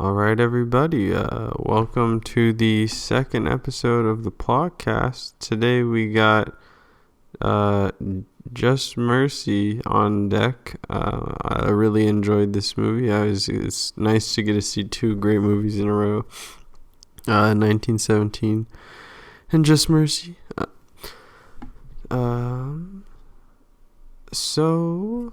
All right, everybody. Welcome to the second episode of the Plotcast. Today we got Just Mercy on deck. I really enjoyed this movie. It's nice to get to see two great movies in a row. 1917 and Just Mercy. So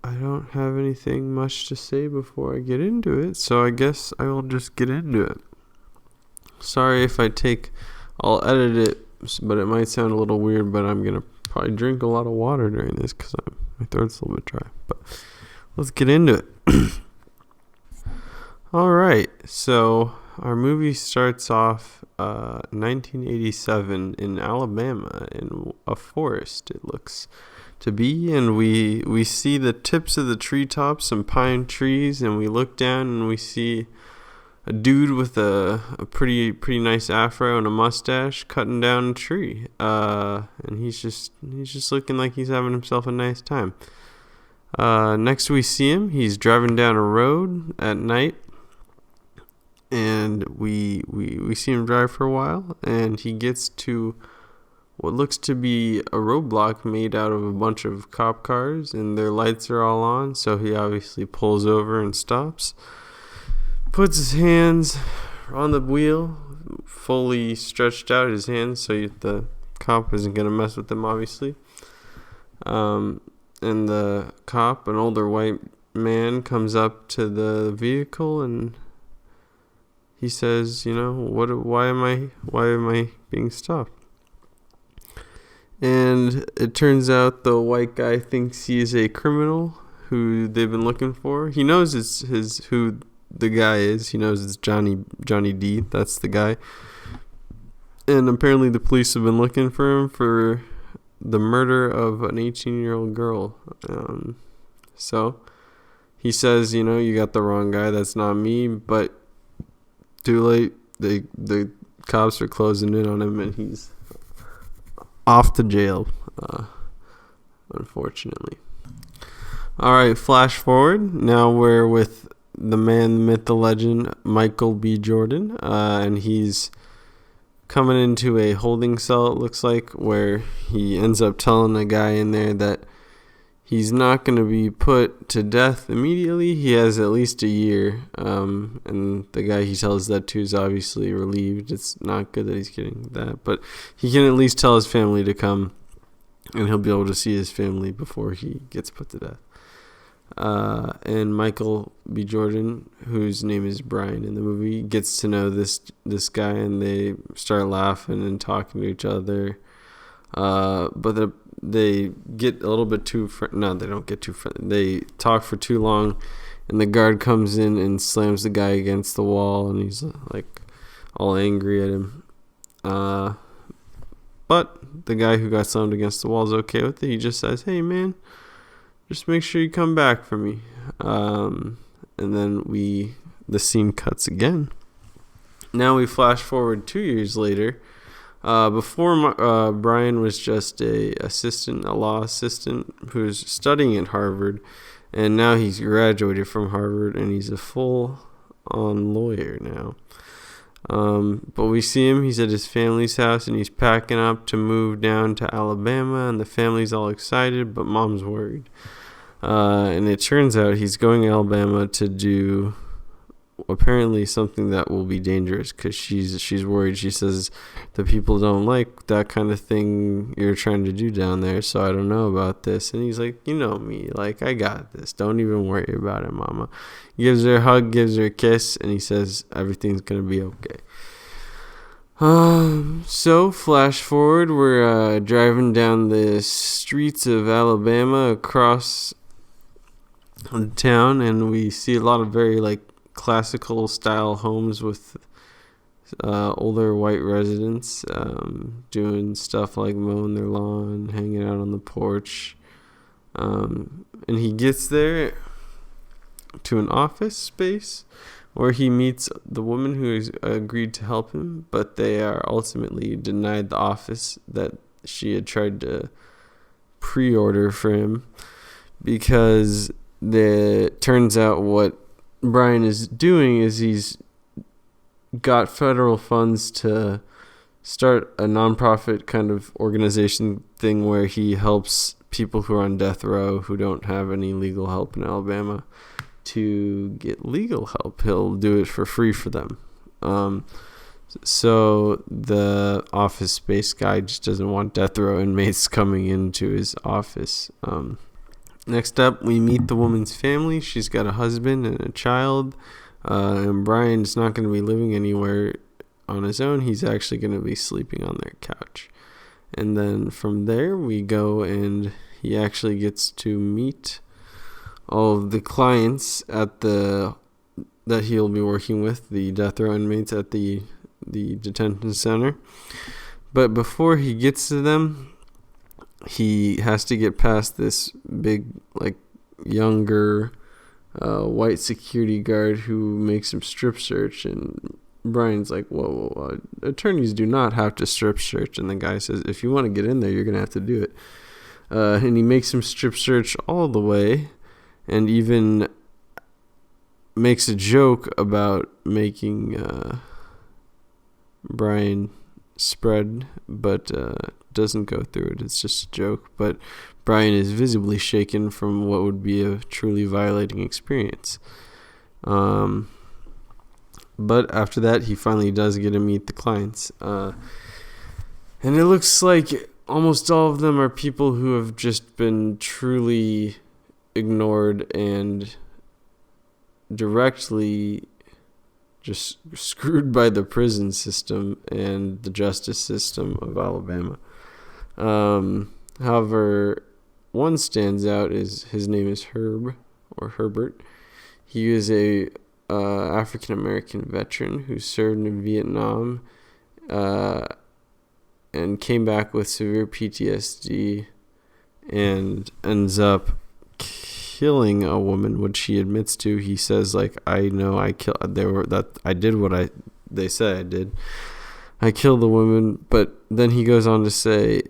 I don't have anything much to say before I get into it, so I guess I will just get into it. Sorry if I'll edit it, but it might sound a little weird, but I'm going to probably drink a lot of water during this because my throat's a little bit dry. But let's get into it. All right, so our movie starts off 1987 in Alabama in a forest, it looks to be, and we see the tips of the treetops and pine trees, and we look down and we see a dude with a pretty nice afro and a mustache cutting down a tree, and he's just looking like he's having himself a nice time. Next we see him, he's driving down a road at night, and we see him drive for a while, and he gets to what looks to be a roadblock made out of a bunch of cop cars, and their lights are all on, so he obviously pulls over and stops, puts his hands on the wheel, fully stretched out his hands so the cop isn't going to mess with him, obviously. And the cop, an older white man, comes up to the vehicle and he says, why am I being stopped? And it turns out the white guy thinks he is a criminal who they've been looking for. He knows who the guy is. He knows it's Johnny D. That's the guy. And apparently the police have been looking for him for the murder of an 18-year-old girl. So he says, you got the wrong guy. That's not me. But too late. The cops are closing in on him, and he's off to jail, unfortunately. All right, flash forward. Now we're with the man, the myth, the legend, Michael B. Jordan, and he's coming into a holding cell, it looks like, where he ends up telling the guy in there that he's not going to be put to death immediately. He has at least a year, and the guy he tells that to is obviously relieved. It's not good that he's getting that, but he can at least tell his family to come, and he'll be able to see his family before he gets put to death. And Michael B. Jordan, whose name is Brian in the movie, gets to know this guy, and they start laughing and talking to each other. But they get a little bit too no, they don't get too they talk for too long, and the guard comes in and slams the guy against the wall, and he's like all angry at him. But the guy who got slammed against the wall is okay with it. He just says, "Hey man, just make sure you come back for me." And then the scene cuts again. Now we flash forward 2 years later. Before Brian was just a law assistant who's studying at Harvard, and now he's graduated from Harvard and he's a full-on lawyer now. But we see him, he's at his family's house and he's packing up to move down to Alabama, and the family's all excited, but mom's worried. And it turns out he's going to Alabama to do apparently something that will be dangerous, because she's worried. She says the people don't like that kind of thing you're trying to do down there, so I don't know about this. And he's like, you know me, like, I got this, don't even worry about it, mama. He gives her a hug, gives her a kiss, and he says everything's gonna be okay. So flash forward, we're driving down the streets of Alabama across the town, and we see a lot of very classical style homes with older white residents doing stuff like mowing their lawn, hanging out on the porch, and he gets there to an office space where he meets the woman who has agreed to help him, but they are ultimately denied the office that she had tried to pre-order for him, because it turns out what Brian is doing is he's got federal funds to start a nonprofit kind of organization thing where he helps people who are on death row who don't have any legal help in Alabama to get legal help. He'll do it for free for them. So the office space guy just doesn't want death row inmates coming into his office. Next up, we meet the woman's family. She's got a husband and a child. And Brian's not going to be living anywhere on his own. He's actually going to be sleeping on their couch. And then from there, we go and he actually gets to meet all of the clients that he'll be working with, the death row inmates at the detention center. But before he gets to them, he has to get past this big, younger white security guard who makes him strip search. And Brian's like, whoa, attorneys do not have to strip search. And the guy says, if you want to get in there, you're going to have to do it. And he makes him strip search all the way, and even makes a joke about making Brian spread, but doesn't go through it. It's just a joke. But Brian is visibly shaken from what would be a truly violating experience. But after that, he finally does get to meet the clients. And it looks like almost all of them are people who have just been truly ignored and directly just screwed by the prison system and the justice system of Alabama. However, one stands out. His name is Herb, or Herbert. He is a African American veteran who served in Vietnam and came back with severe PTSD and ends up killing a woman, which he admits to. He says, I know I did what they say I did. I killed the woman, but then he goes on to say,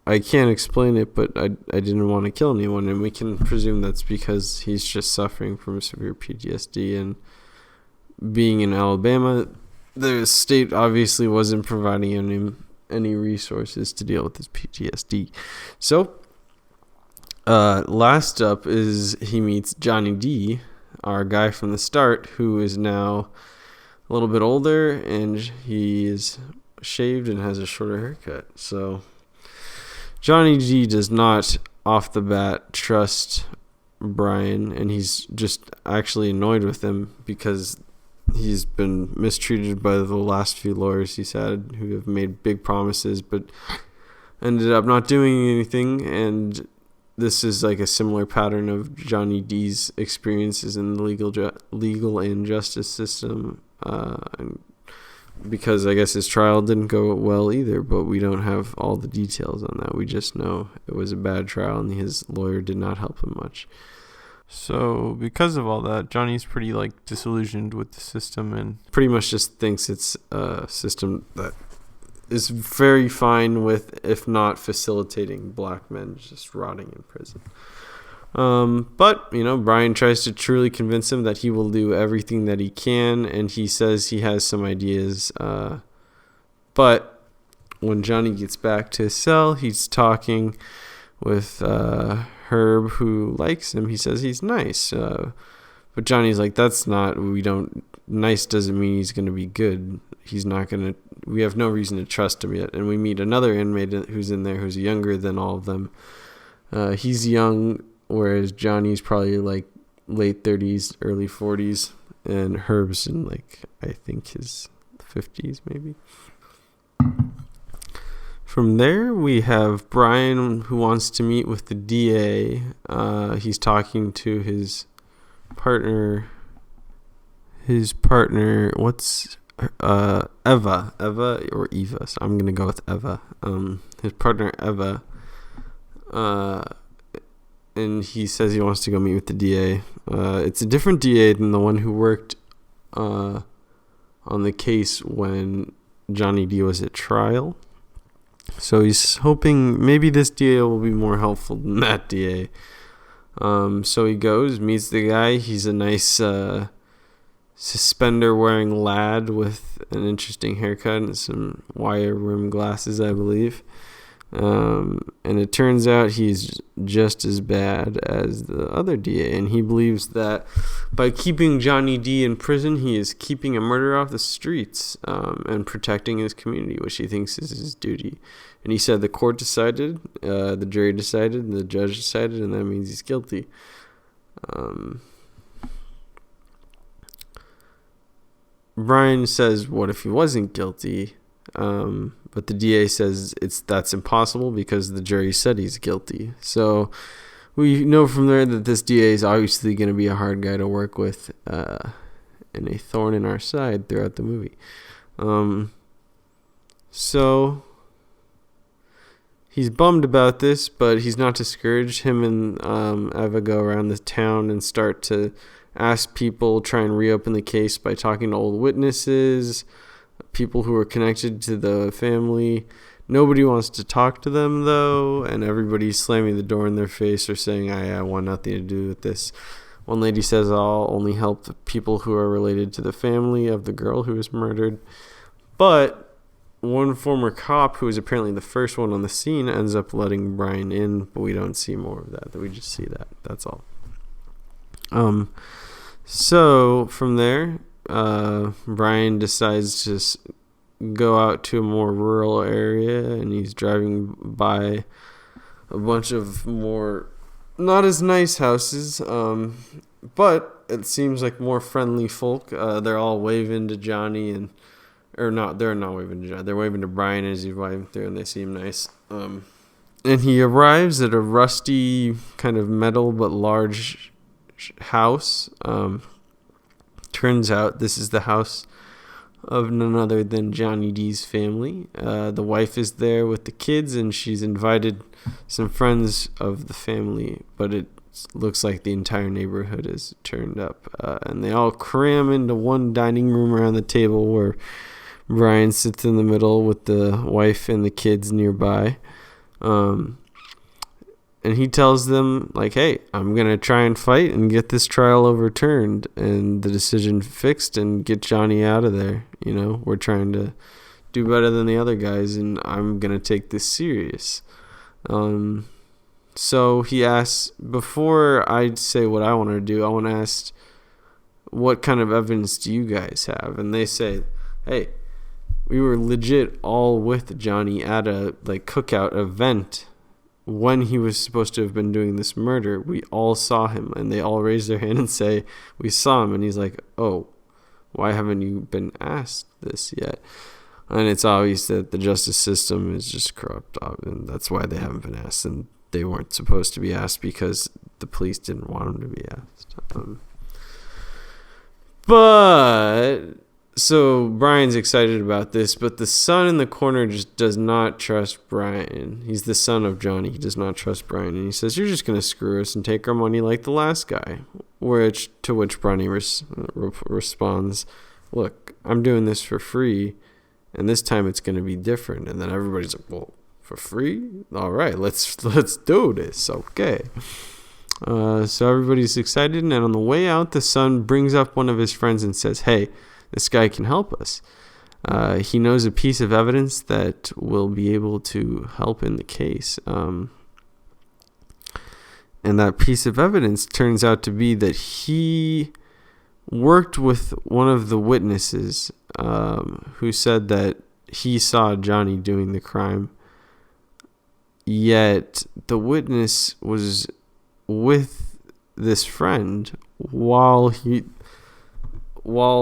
I can't explain it, but I didn't want to kill anyone, and we can presume that's because he's just suffering from severe PTSD. And being in Alabama, the state obviously wasn't providing him any resources to deal with his PTSD. So, last up is he meets Johnny D, our guy from the start, who is now a little bit older, and he is shaved and has a shorter haircut. So Johnny D does not off the bat trust Brian, and he's just actually annoyed with him because he's been mistreated by the last few lawyers he's had, who have made big promises but ended up not doing anything. And this is like a similar pattern of Johnny D's experiences in the legal and justice system, because I guess his trial didn't go well either, but we don't have all the details on that. We just know it was a bad trial and his lawyer did not help him much. So because of all that, Johnny's pretty disillusioned with the system and pretty much just thinks it's a system that is very fine with, if not facilitating, black men just rotting in prison. But, Brian tries to truly convince him that he will do everything that he can, and he says he has some ideas. But when Johnny gets back to his cell, he's talking with Herb, who likes him. He says he's nice. But Johnny's like, nice doesn't mean he's going to be good. We have no reason to trust him yet. And we meet another inmate who's in there who's younger than all of them. He's young, whereas Johnny's probably late 30s, early 40s, and Herb's in I think his 50s maybe. From there, we have Brian, who wants to meet with the DA. He's talking to his partner. What's Eva or Eva? So I'm gonna go with Eva. His partner Eva. And he says he wants to go meet with the DA. It's a different DA than the one who worked on the case when Johnny D was at trial. So he's hoping maybe this DA will be more helpful than that DA. So he goes, meets the guy. He's a nice suspender wearing lad with an interesting haircut and some wire rim glasses, I believe. And it turns out he's just as bad as the other DA, and he believes that by keeping Johnny D in prison, he is keeping a murderer off the streets and protecting his community, which he thinks is his duty. And he said the court decided, the jury decided, and the judge decided, and that means he's guilty. Brian says, what if he wasn't guilty? But the DA says that's impossible because the jury said he's guilty. So we know from there that this DA is obviously going to be a hard guy to work with and a thorn in our side throughout the movie. So he's bummed about this, but he's not discouraged. Him and Eva go around the town and start to ask people, try and reopen the case by talking to old witnesses, people who are connected to the family. Nobody wants to talk to them, though, and everybody's slamming the door in their face or saying, I want nothing to do with this. One lady says, I'll only help the people who are related to the family of the girl who was murdered. But one former cop, who is apparently the first one on the scene, ends up letting Brian in, but we don't see more of that. We just see that. That's all. So from there, Brian decides to go out to a more rural area, and he's driving by a bunch of more not as nice houses, but it seems like more friendly folk. They're all waving to Johnny, they're not waving to Johnny, they're waving to Brian as he's driving through, and they seem nice. And he arrives at a rusty kind of metal but large house. Turns out this is the house of none other than Johnny D's family. The wife is there with the kids, and she's invited some friends of the family, but it looks like the entire neighborhood is turned up. And they all cram into one dining room around the table where Brian sits in the middle with the wife and the kids nearby. And he tells them, like, hey, I'm going to try and fight and get this trial overturned and the decision fixed and get Johnny out of there. You know, we're trying to do better than the other guys, and I'm going to take this serious. So he asks, before I say what I want to do, I want to ask, what kind of evidence do you guys have? And they say, hey, we were legit all with Johnny at a cookout event when he was supposed to have been doing this murder. We all saw him, and they all raise their hand and say, we saw him. And he's like, oh, why haven't you been asked this yet? And it's obvious that the justice system is just corrupt, and that's why they haven't been asked. And they weren't supposed to be asked because the police didn't want them to be asked. But so Brian's excited about this, but the son in the corner just does not trust Brian. He's the son of Johnny. He does not trust Brian. And he says, you're just going to screw us and take our money like the last guy. To which Brian responds, look, I'm doing this for free, and this time it's going to be different. And then everybody's like, well, for free? All right, let's do this. Okay. So everybody's excited, and on the way out, the son brings up one of his friends and says, hey, this guy can help us. He knows a piece of evidence that will be able to help in the case. And that piece of evidence turns out to be that he worked with one of the witnesses who said that he saw Johnny doing the crime. Yet the witness was with this friend while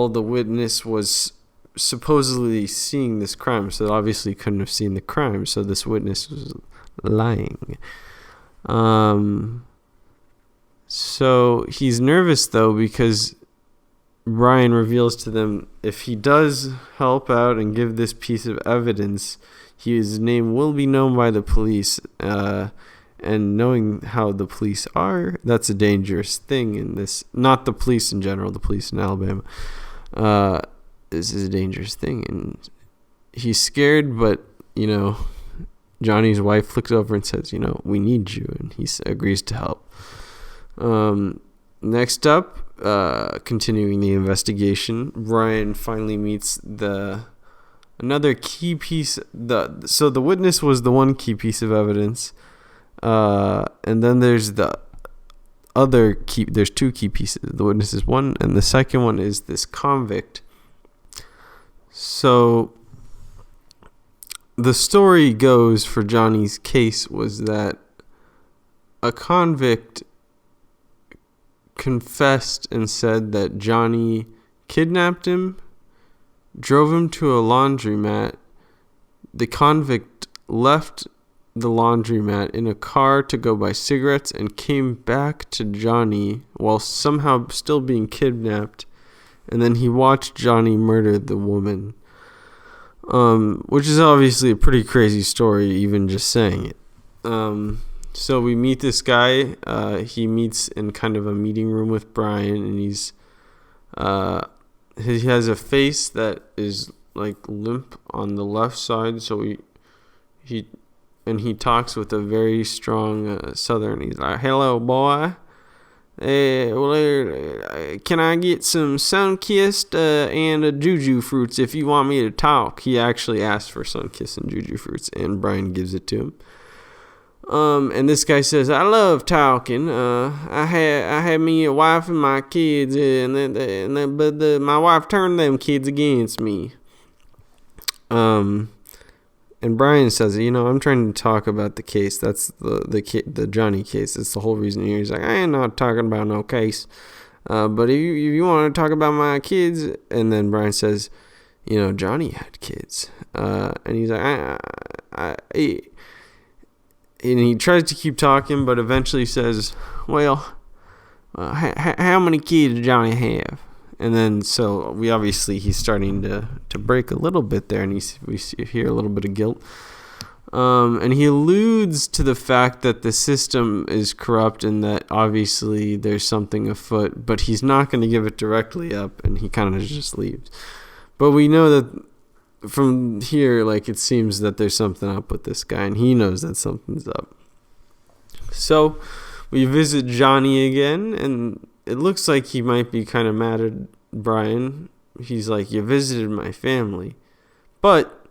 the witness was supposedly seeing this crime, so obviously couldn't have seen the crime, so this witness was lying. So he's nervous, though, because Brian reveals to them if he does help out and give this piece of evidence, his name will be known by the police, and knowing how the police are, that's a dangerous thing in this. Not the police in general, the police in Alabama. This is a dangerous thing. And he's scared, but, Johnny's wife looks over and says, we need you. And he agrees to help. Next up, continuing the investigation, Brian finally meets another key piece. So the witness was the one key piece of evidence, and then there's there's two key pieces. The witness is one, and the second one is this convict. So the story goes for Johnny's case was that a convict confessed and said that Johnny kidnapped him, drove him to a laundromat. The convict left the laundromat in a car to go buy cigarettes and came back to Johnny while somehow still being kidnapped. And then he watched Johnny murder the woman, which is obviously a pretty crazy story, even just saying it. So we meet this guy. He meets in kind of a meeting room with Brian, and he has a face that is like limp on the left side. So he talks with a very strong Southern. He's like, "Hello, boy. Can I get some sun-kissed and juju fruits if you want me to talk?" He actually asked for sun-kissed and juju fruits, and Brian gives it to him. And this guy says, "I love talking. I had me a wife and my kids, but my wife turned them kids against me." And Brian says, "I'm trying to talk about the case. That's the Johnny case. That's the whole reason here." He's like, "I ain't not talking about no case. But if you want to talk about my kids," and then Brian says, "Johnny had kids." And he's like, and he tries to keep talking, but eventually says, "Well, how many kids did Johnny have?" And then, so he's starting to break a little bit there, and we hear a little bit of guilt. And he alludes to the fact that the system is corrupt and that obviously there's something afoot, but he's not going to give it directly up, and he kind of just leaves. But we know that from here, it seems that there's something up with this guy, and he knows that something's up. So we visit Johnny again, and it looks like he might be kind of mad at Brian. He's like, "You visited my family." But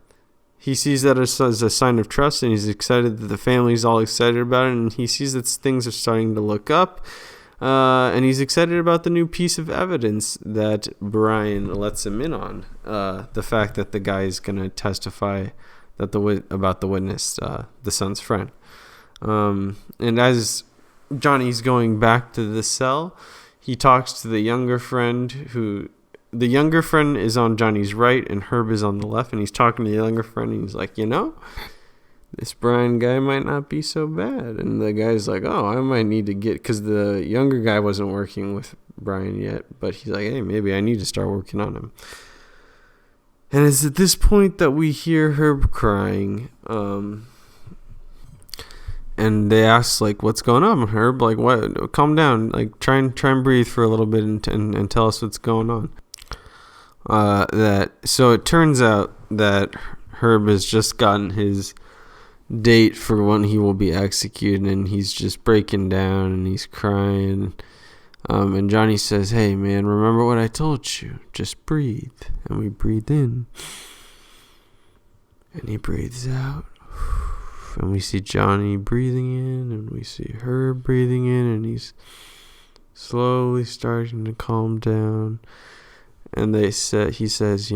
he sees that as a sign of trust, and he's excited that the family's all excited about it, and he sees that things are starting to look up. And he's excited about the new piece of evidence that Brian lets him in on. The fact that the guy is going to testify about the witness, the son's friend. And as Johnny's going back to the cell, he talks to the younger friend the younger friend is on Johnny's right and Herb is on the left, and he's talking to the younger friend, and he's like, "This Brian guy might not be so bad." And the guy's like, "Oh, I might need to because the younger guy wasn't working with Brian yet, but he's like, hey, maybe I need to start working on him." And it's at this point that we hear Herb crying. And they ask, what's going on, Herb? What? Calm down. Try and breathe for a little bit and tell us what's going on. So it turns out that Herb has just gotten his date for when he will be executed, and he's just breaking down and he's crying. And Johnny says, "Hey, man, remember what I told you? Just breathe." And we breathe in, and he breathes out. And we see Johnny breathing in, and we see Herb breathing in, and he's slowly starting to calm down. And he says,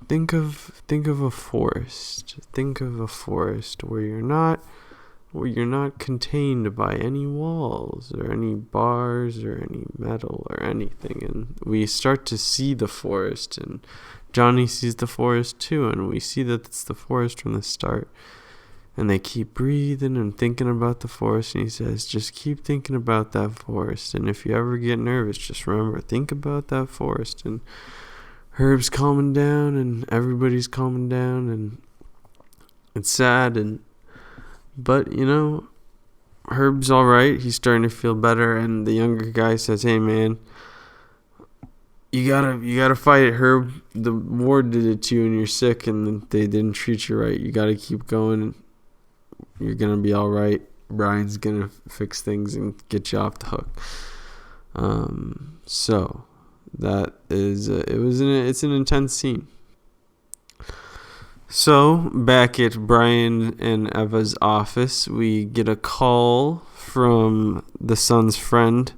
think of a forest. Think of a forest where you're not contained by any walls or any bars or any metal or anything. And we start to see the forest, and Johnny sees the forest too, and we see that it's the forest from the start. And they keep breathing and thinking about the forest, and he says, "Just keep thinking about that forest, and if you ever get nervous, just remember, think about that forest." And Herb's calming down, and everybody's calming down, and it's sad, but Herb's all right. He's starting to feel better, and the younger guy says, "Hey, man, you gotta fight it, Herb. The war did it to you, and you're sick, and they didn't treat you right. You gotta keep going. You're gonna be all right. Brian's gonna fix things and get you off the hook." So that is it's an intense scene. So back at Brian and Eva's office, we get a call from the son's friend.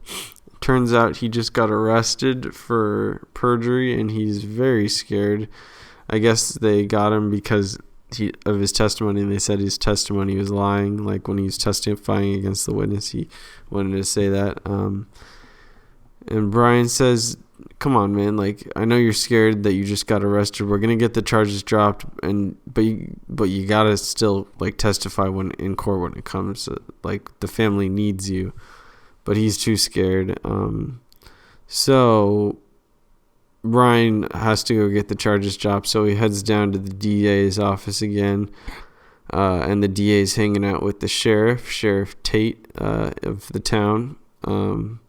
Turns out he just got arrested for perjury, and he's very scared. I guess they got him because of his testimony, and they said his testimony was lying. Like when he was testifying against the witness, he wanted to say that. And Brian says, "Come on, man! Like I know you're scared that you just got arrested. We're gonna get the charges dropped, but you gotta still like testify when in court when it comes. Like the family needs you." But he's too scared. So Brian has to go get the charges dropped. So he heads down to the DA's office again. And the DA's hanging out with the Sheriff Tate of the town. And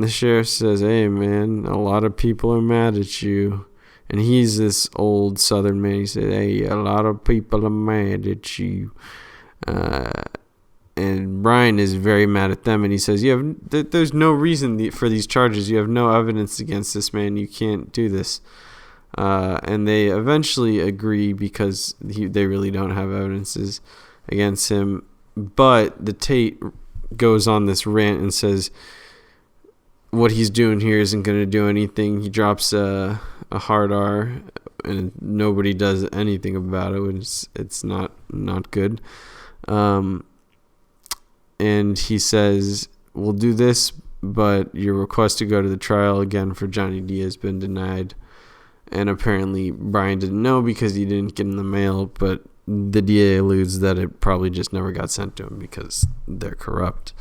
the sheriff says, "Hey, man, a lot of people are mad at you." And he's this old Southern man. He said, "Hey, a lot of people are mad at you." And Brian is very mad at them, and he says, there's no reason for these charges. You have no evidence against this man. You can't do this. And they eventually agree because they really don't have evidences against him. But the Tate goes on this rant and says what he's doing here isn't going to do anything. He drops a hard R, and nobody does anything about it. It's not good. And he says, "We'll do this, but your request to go to the trial again for Johnny D has been denied." And apparently Brian didn't know because he didn't get in the mail, but the DA alludes that it probably just never got sent to him because they're corrupt.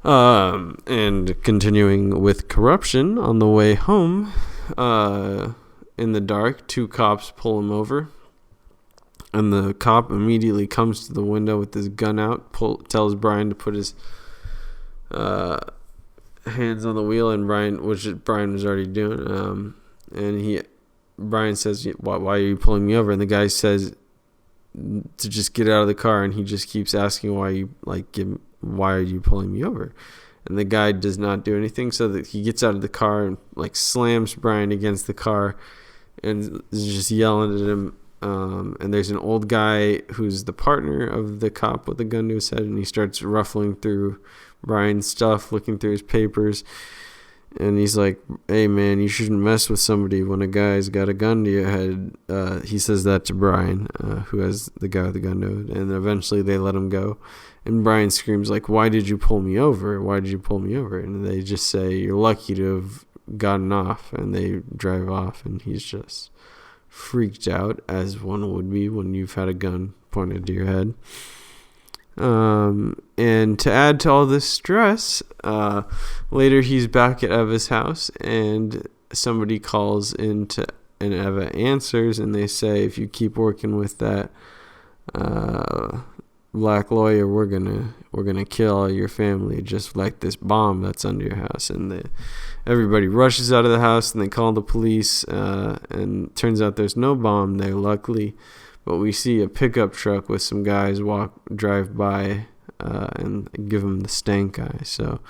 And continuing with corruption, on the way home, in the dark, 2 cops pull him over. And the cop immediately comes to the window with his gun out, tells Brian to put his hands on the wheel, and Brian was already doing. And Brian says, "Why are you pulling me over?" And the guy says to just get out of the car, and he just keeps asking why are you pulling me over? And the guy does not do anything, so that he gets out of the car and like slams Brian against the car, and is just yelling at him. And there's an old guy who's the partner of the cop with a gun to his head, and he starts ruffling through Brian's stuff, looking through his papers, and he's like, "Hey man, you shouldn't mess with somebody when a guy's got a gun to your head." He says that to Brian, who has the guy with the gun to his head, and eventually they let him go. And Brian screams like, "Why did you pull me over? Why did you pull me over?" And they just say, "You're lucky to have gotten off," and they drive off, and he's just freaked out, as one would be when you've had a gun pointed to your head. And to add to all this stress, later he's back at Eva's house, and somebody calls and Eva answers, and they say, "If you keep working with that black lawyer, we're gonna kill all your family, just like this bomb that's under your house." And everybody rushes out of the house, and they call the police, and turns out there's no bomb there, luckily. But we see a pickup truck with some guys drive by and give them the stank eye. So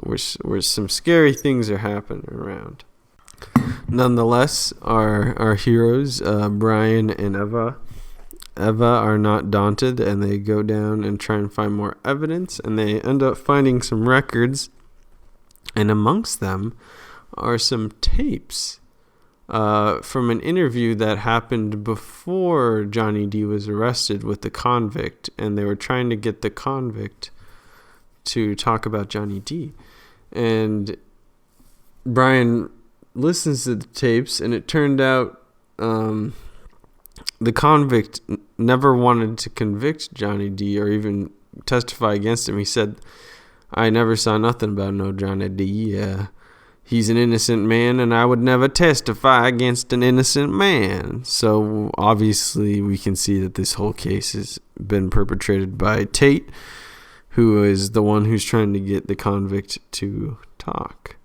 where some scary things are happening around. Nonetheless, our heroes, Brian and Eva are not daunted, and they go down and try and find more evidence, and they end up finding some records, and amongst them are some tapes from an interview that happened before Johnny D was arrested with the convict, and they were trying to get the convict to talk about Johnny D. And Brian listens to the tapes, and it turned out the convict never wanted to convict Johnny D or even testify against him. He said, "I never saw nothing about no Johnny D. He's an innocent man, and I would never testify against an innocent man." So obviously we can see that this whole case has been perpetrated by Tate, who is the one who's trying to get the convict to talk.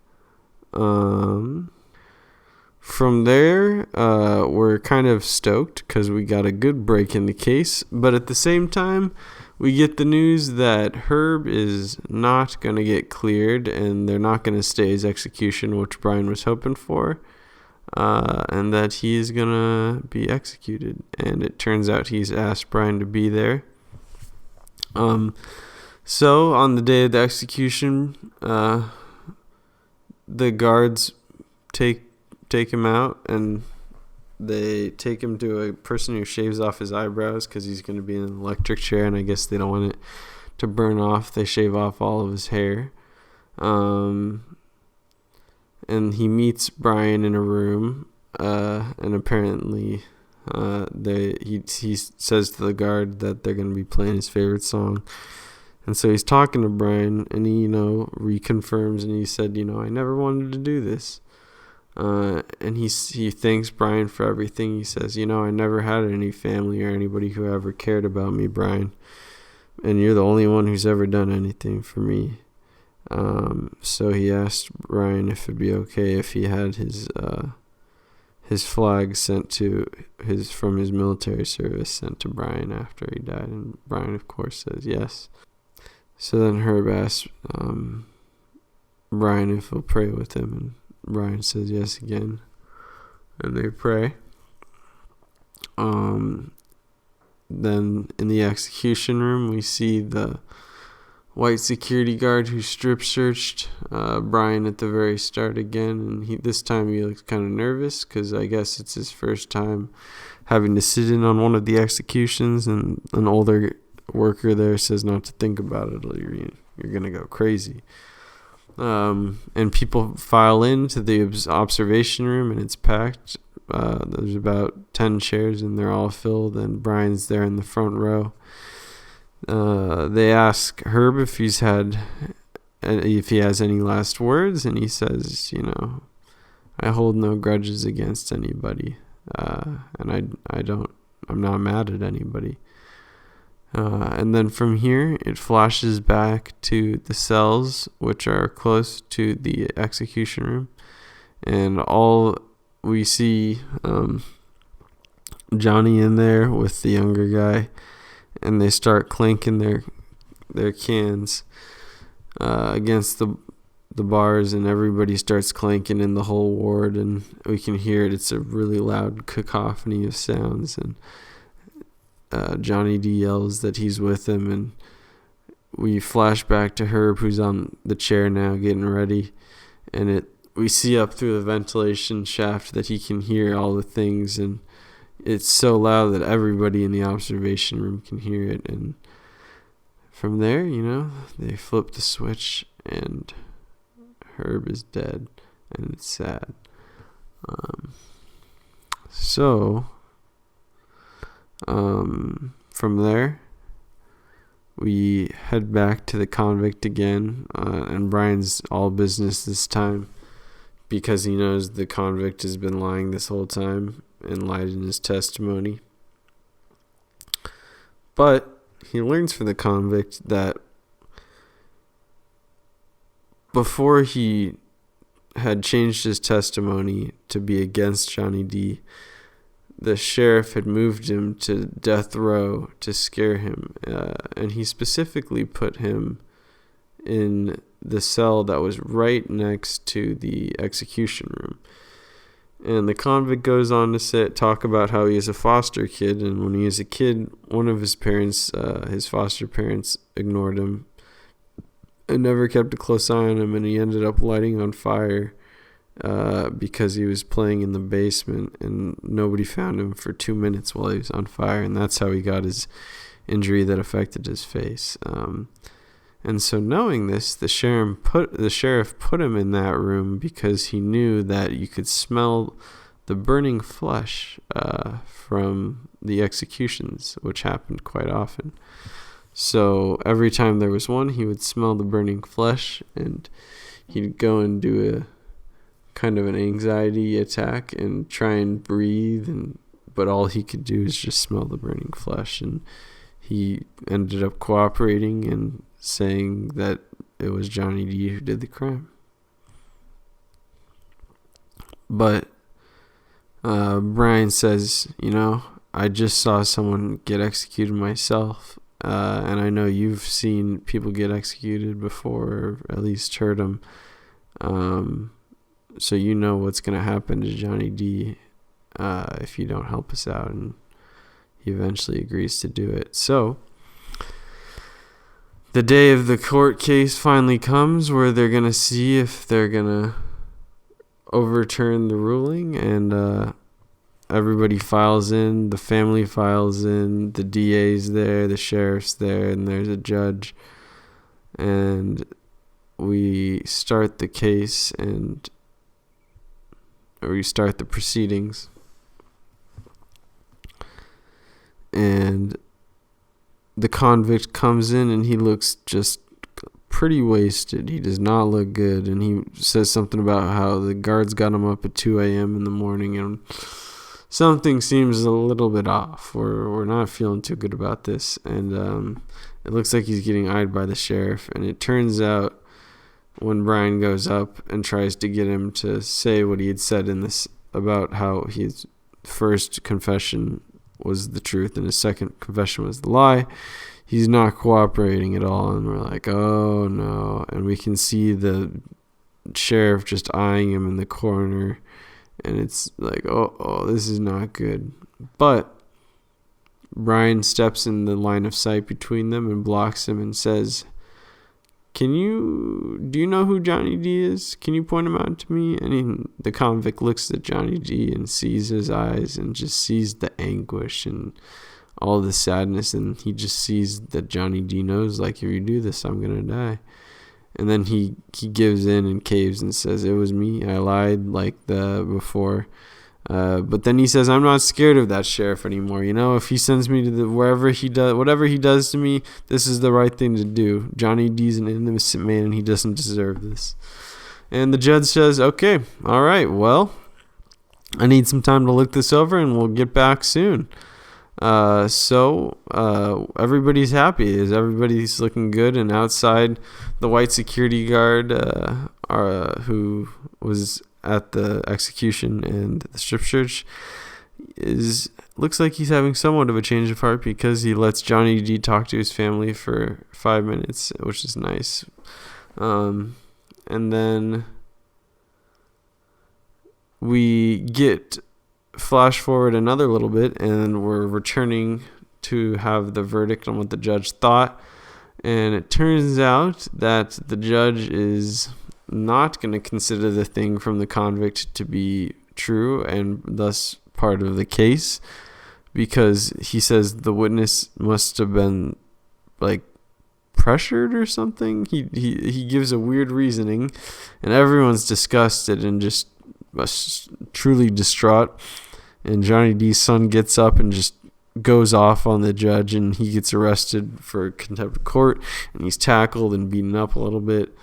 From there, we're kind of stoked because we got a good break in the case, but at the same time, we get the news that Herb is not going to get cleared, and they're not going to stay his execution, which Brian was hoping for, and that he is going to be executed. And it turns out he's asked Brian to be there. So on the day of the execution, the guards take him out, and they take him to a person who shaves off his eyebrows because he's going to be in an electric chair, and I guess they don't want it to burn off. They shave off all of his hair. And he meets Brian in a room, and apparently he says to the guard that they're going to be playing his favorite song. And so he's talking to Brian, and he, reconfirms, and he said, I never wanted to do this. And he thanks Brian for everything. He says, I never had any family or anybody who ever cared about me, Brian. And you're the only one who's ever done anything for me. So he asked Brian if it'd be okay if he had his flag sent to from his military service sent to Brian after he died. And Brian, of course, says yes. So then Herb asks Brian if he'll pray with him, and Brian says yes again, and they pray. Then in the execution room, we see the white security guard who strip searched Brian at the very start again, and this time he looks kind of nervous because I guess it's his first time having to sit in on one of the executions, and an older worker there says not to think about it, or you're gonna go crazy. And people file into the observation room, and it's packed. There's about 10 chairs, and they're all filled, and Brian's there in the front row. They ask Herb if he has any last words, and he says, I hold no grudges against anybody, and I'm not mad at anybody. And then from here, it flashes back to the cells, which are close to the execution room. And all we see Johnny in there with the younger guy, and they start clanking their cans against the bars, and everybody starts clanking in the whole ward, and we can hear it. It's a really loud cacophony of sounds, and Johnny D yells that he's with him, and we flash back to Herb, who's on the chair now getting ready, and we see up through the ventilation shaft that he can hear all the things, and it's so loud that everybody in the observation room can hear it. And from there, they flip the switch, and Herb is dead, and it's sad. From there, we head back to the convict again, and Brian's all business this time because he knows the convict has been lying this whole time and lied in his testimony. But he learns from the convict that before he had changed his testimony to be against Johnny D, the sheriff had moved him to death row to scare him, and he specifically put him in the cell that was right next to the execution room. And the convict goes on to talk about how he is a foster kid, and when he was a kid, one of his parents, his foster parents, ignored him and never kept a close eye on him, and he ended up lighting on fire because he was playing in the basement, and nobody found him for 2 minutes while he was on fire, and that's how he got his injury that affected his face. And so knowing this, the sheriff put him in that room because he knew that you could smell the burning flesh from the executions, which happened quite often. So every time there was one, he would smell the burning flesh, and he'd go and do a kind of an anxiety attack and try and breathe, but all he could do is just smell the burning flesh. And he ended up cooperating and saying that it was Johnny D who did the crime. But Brian says, I just saw someone get executed myself, and I know you've seen people get executed before, or at least heard them. So you know what's going to happen to Johnny D if you don't help us out, and he eventually agrees to do it. So the day of the court case finally comes where they're going to see if they're going to overturn the ruling, and everybody files in. The family files in. The DA's there, the sheriff's there, and there's a judge. And we start the case, or we start the proceedings. And the convict comes in, and he looks just pretty wasted. He does not look good, and he says something about how the guards got him up at 2 a.m. in the morning, and something seems a little bit off. We're not feeling too good about this, and it looks like he's getting eyed by the sheriff. And it turns out when Brian goes up and tries to get him to say what he had said in this about how his first confession was the truth and his second confession was the lie, he's not cooperating at all. And we're like, oh no. And we can see the sheriff just eyeing him in the corner, and it's like, oh, this is not good. But Brian steps in the line of sight between them and blocks him and says, do you know who Johnny D is? Can you point him out to me? And the convict looks at Johnny D and sees his eyes and just sees the anguish and all the sadness. And he just sees that Johnny D knows, like, if you do this, I'm going to die. And then he gives in and caves and says, it was me. I lied like before. But then he says, I'm not scared of that sheriff anymore. You know, if he sends me to wherever he does, whatever he does to me, this is the right thing to do. Johnny D's an innocent man, and he doesn't deserve this. And the judge says, okay, all right, well, I need some time to look this over, and we'll get back soon. So everybody's happy. Everybody's looking good, and outside, the white security guard who was at the execution and the strip search looks like he's having somewhat of a change of heart, because he lets Johnny D talk to his family for 5 minutes, which is nice. And then we get flash forward another little bit, and we're returning to have the verdict on what the judge thought. And it turns out that the judge is not going to consider the thing from the convict to be true and thus part of the case, because he says the witness must have been like pressured or something. He gives a weird reasoning, and everyone's disgusted and just truly distraught. And Johnny D's son gets up and just goes off on the judge, and he gets arrested for contempt of court, and he's tackled and beaten up a little bit.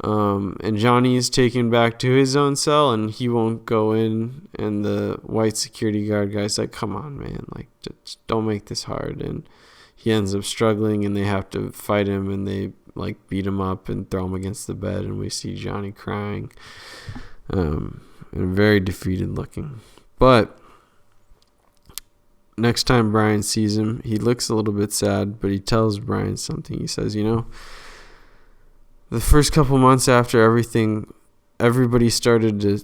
And Johnny is taken back to his own cell, and he won't go in. And the white security guard guy's like, come on, man, like, just don't make this hard. And he ends up struggling, and they have to fight him, and they like beat him up and throw him against the bed, and we see Johnny crying, and very defeated looking. But next time Brian sees him, he looks a little bit sad, but he tells Brian something. He says, the first couple months after everything, everybody started to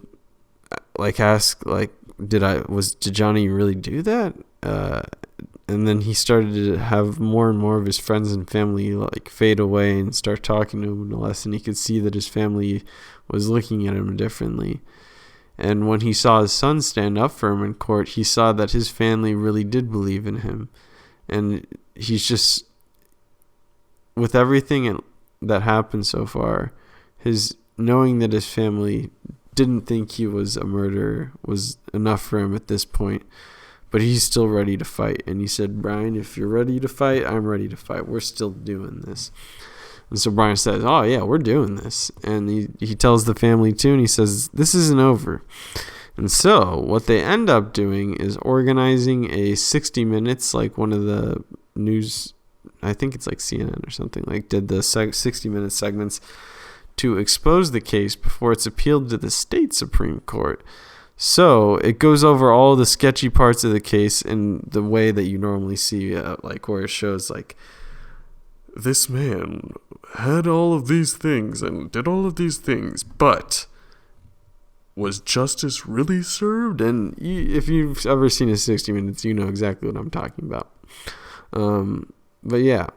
like ask, like, did Johnny really do that? And then he started to have more and more of his friends and family like fade away and start talking to him less, and he could see that his family was looking at him differently. And when he saw his son stand up for him in court, he saw that his family really did believe in him. And he's just, with everything that happened so far, his knowing that his family didn't think he was a murderer was enough for him at this point. But he's still ready to fight. And he said, Brian, if you're ready to fight, I'm ready to fight. We're still doing this. And so Brian says, oh, yeah, we're doing this. And he tells the family, too, and he says, this isn't over. And so what they end up doing is organizing a 60 Minutes, like one of the news, I think it's like CNN or something, like did the 60-minute segments to expose the case before it's appealed to the state Supreme Court. So it goes over all the sketchy parts of the case in the way that you normally see, like where it shows like, this man had all of these things and did all of these things, but was justice really served? And if you've ever seen a 60 Minutes, you know exactly what I'm talking about. But yeah,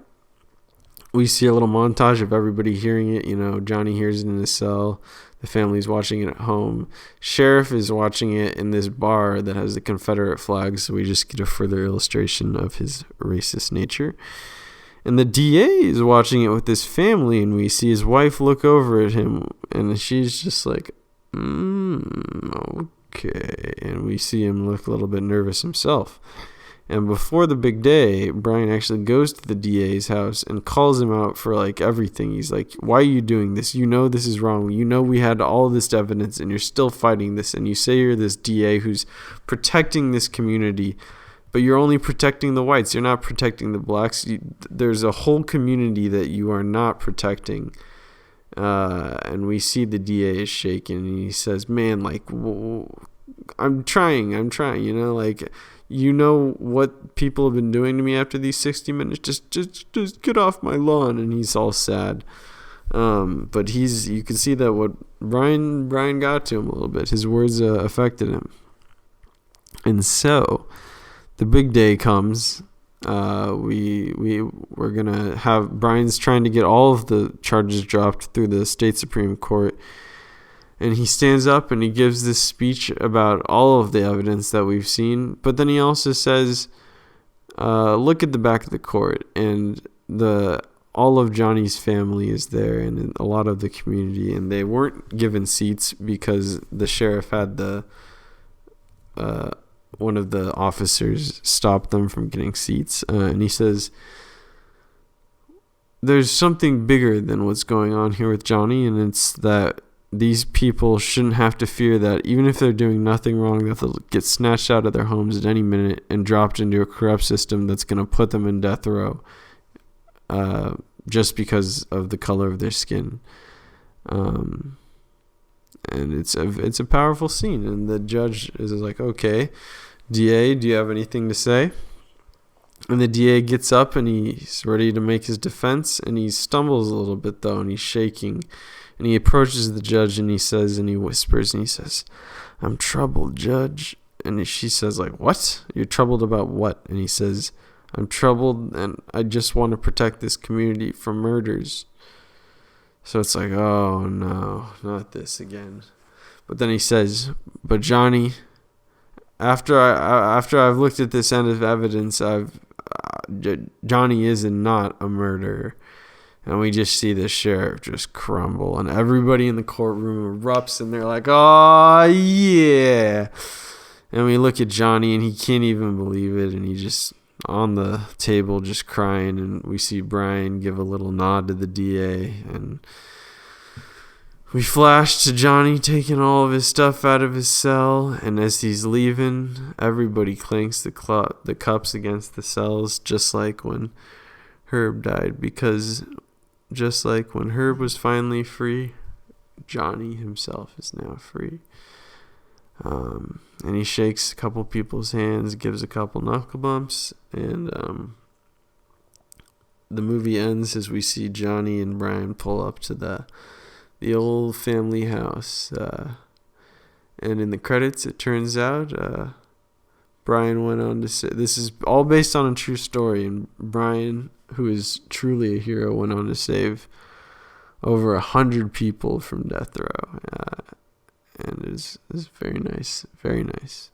we see a little montage of everybody hearing it. You know, Johnny hears it in his cell. The family's watching it at home. Sheriff is watching it in this bar that has the Confederate flag, so we just get a further illustration of his racist nature. And the DA is watching it with his family, and we see his wife look over at him, and she's just like, okay. And we see him look a little bit nervous himself. And before the big day, Brian actually goes to the DA's house and calls him out for like everything. He's like, why are you doing this? You know this is wrong. You know we had all this evidence and you're still fighting this. And you say you're this DA who's protecting this community, but you're only protecting the whites. You're not protecting the blacks. There's a whole community that you are not protecting. And we see the DA is shaking, and he says, man, like, I'm trying, you know, like, you know what people have been doing to me after these 60 minutes? Just get off my lawn. And he's all sad. But you can see that what Brian got to him a little bit. His words affected him. And so the big day comes. We're gonna have Brian's trying to get all of the charges dropped through the state Supreme Court, and he stands up and he gives this speech about all of the evidence that we've seen. But then he also says, look at the back of the court, and all of Johnny's family is there, and a lot of the community, and they weren't given seats because the sheriff had one of the officers stop them from getting seats. And he says, there's something bigger than what's going on here with Johnny, and it's that these people shouldn't have to fear that even if they're doing nothing wrong, that they'll get snatched out of their homes at any minute and dropped into a corrupt system that's going to put them in death row just because of the color of their skin. And it's a powerful scene, and the judge is like, okay, DA, do you have anything to say? And the DA gets up and he's ready to make his defense, and he stumbles a little bit though, and he's shaking, and he approaches the judge and he says, and he whispers and he says, I'm troubled, Judge. And she says, like, what? You're troubled about what? And he says, I'm troubled and I just want to protect this community from murders. So it's like, oh no, not this again. But then he says, but Johnny, after I've looked at this end of evidence, Johnny is not a murderer. And we just see the sheriff just crumble, and everybody in the courtroom erupts, and they're like, oh yeah. And we look at Johnny, and he can't even believe it, and he just on the table just crying, and we see Brian give a little nod to the DA, and we flash to Johnny taking all of his stuff out of his cell, and as he's leaving, everybody clanks the cups against the cells, just like when Herb died, because just like when Herb was finally free, Johnny himself is now free. And he shakes a couple people's hands, gives a couple knuckle bumps, and the movie ends as we see Johnny and Brian pull up to the old family house. And in the credits, it turns out Brian went on to say, this is all based on a true story, and Brian, who is truly a hero, went on to save over 100 people from death row. And it's very nice, very nice.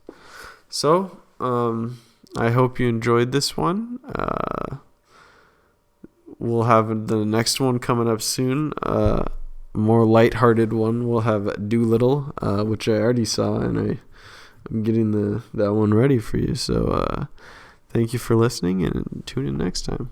So, I hope you enjoyed this one. We'll have the next one coming up soon. More lighthearted one. We'll have Doolittle, which I already saw, and I'm getting that one ready for you. So, thank you for listening, and tune in next time.